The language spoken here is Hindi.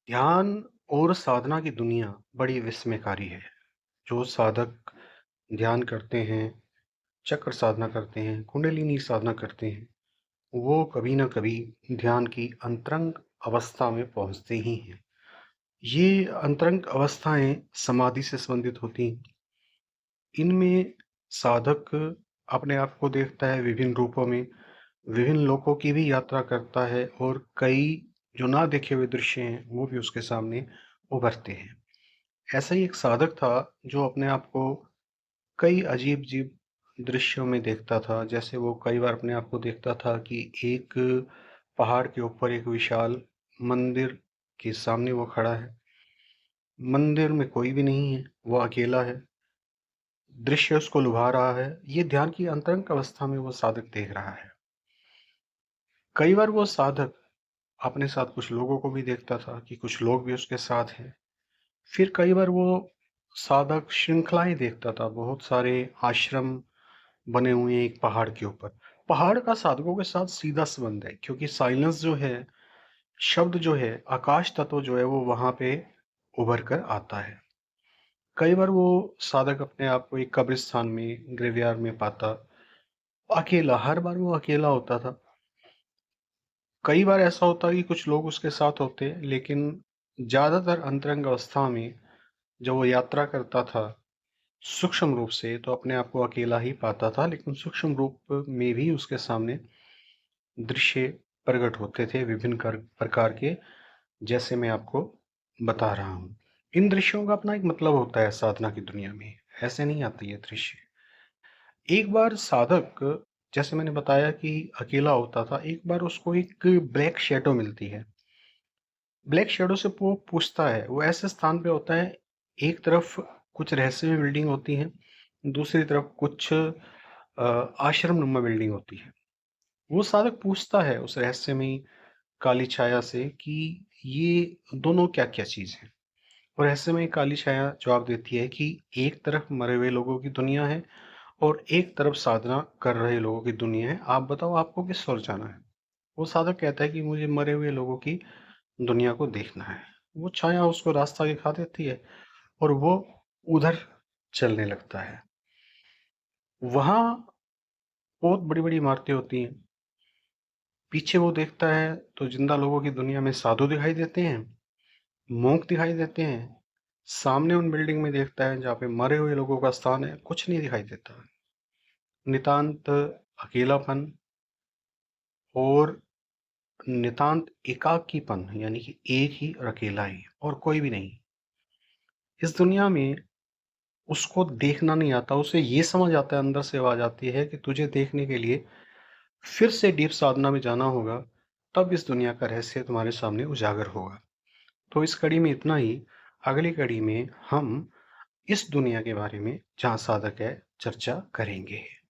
ध्यान और साधना की दुनिया बड़ी विस्मयकारी है। जो साधक ध्यान करते हैं, चक्र साधना करते हैं, कुंडलिनी साधना करते हैं, वो कभी ना कभी ध्यान की अंतरंग अवस्था में पहुंचते ही हैं। ये अंतरंग अवस्थाएं समाधि से संबंधित होती हैं। इनमें साधक अपने आप को देखता है विभिन्न रूपों में, विभिन्न लोकों की भी यात्रा करता है और कई जो ना देखे हुए दृश्य हैं वो भी उसके सामने उभरते हैं। ऐसा ही एक साधक था जो अपने आप को कई अजीब-अजीब दृश्यों में देखता था। जैसे वो कई बार अपने आप को देखता था कि एक पहाड़ के ऊपर एक विशाल मंदिर के सामने वो खड़ा है। मंदिर में कोई भी नहीं है, वो अकेला है। दृश्य उसको लुभा रहा है। ये ध्यान की अंतरंग अवस्था में वो साधक देख रहा है। कई बार वो साधक अपने साथ कुछ लोगों को भी देखता था कि कुछ लोग भी उसके साथ हैं। फिर कई बार वो साधक श्रृंखलाएं देखता था। बहुत सारे आश्रम बने हुए हैं एक पहाड़ के ऊपर। पहाड़ का साधकों के साथ सीधा संबंध है क्योंकि साइलेंस जो है, शब्द जो है, आकाश तत्व जो है वो वहां पे उभर कर आता है। कई बार वो साधक अपने आप को एक कब्रिस्तान में, ग्रेवयार्ड में पाता, अकेला। हर बार वो अकेला होता था। कई बार ऐसा होता कि कुछ लोग उसके साथ होते, लेकिन ज्यादातर अंतरंग अवस्था में जब वो यात्रा करता था सूक्ष्म रूप से, तो अपने आप को अकेला ही पाता था। लेकिन सूक्ष्म रूप में भी उसके सामने दृश्य प्रकट होते थे विभिन्न प्रकार के, जैसे मैं आपको बता रहा हूँ। इन दृश्यों का अपना एक मतलब होता है साधना की दुनिया में। ऐसे नहीं आते ये दृश्य। एक बार साधक, जैसे मैंने बताया कि अकेला होता था, एक बार उसको एक ब्लैक शैडो मिलती है। ब्लैक शैडो से वो पूछता है, वो ऐसे स्थान पे होता है, एक तरफ कुछ रहस्यमय बिल्डिंग होती है, दूसरी तरफ कुछ आश्रम नुमा बिल्डिंग होती है। वो साधक पूछता है उस रहस्यमयी काली छाया से कि ये दोनों क्या-क्या चीज़ है? और रहस्यमयी काली छाया जवाब देती है कि एक तरफ मरे हुए लोगों की दुनिया है और एक तरफ साधना कर रहे लोगों की दुनिया है। आप बताओ आपको किस ओर जाना है? वो साधक कहता है कि मुझे मरे हुए लोगों की दुनिया को देखना है। वो छाया उसको रास्ता दिखा देती है और वो उधर चलने लगता है। वहाँ बहुत बड़ी-बड़ी इमारतें होती हैं। पीछे वो देखता है तो जिंदा लोगों की दुनिया में साधु दिखाई देते हैं, मोंक दिखाई देते हैं। सामने उन बिल्डिंग में देखता है जहाँ पे मरे हुए लोगों का स्थान है, कुछ नहीं दिखाई देता। नितांत अकेलापन और नितांत एकाकीपन, यानी कि एक ही और अकेला ही, और कोई भी नहीं। इस दुनिया में उसको देखना नहीं आता, उसे ये समझ आता है, अंदर से आवाज आती है कि तुझे देखने के लिए फिर से डीप साधना में जाना होगा, तब इस दुनिया का रहस्य तुम्हारे सामने उजागर होगा। तो इस कड़ी में इतना ही। अगली कड़ी में हम इस दुनिया के बारे में, जहाँ साधक है, चर्चा करेंगे।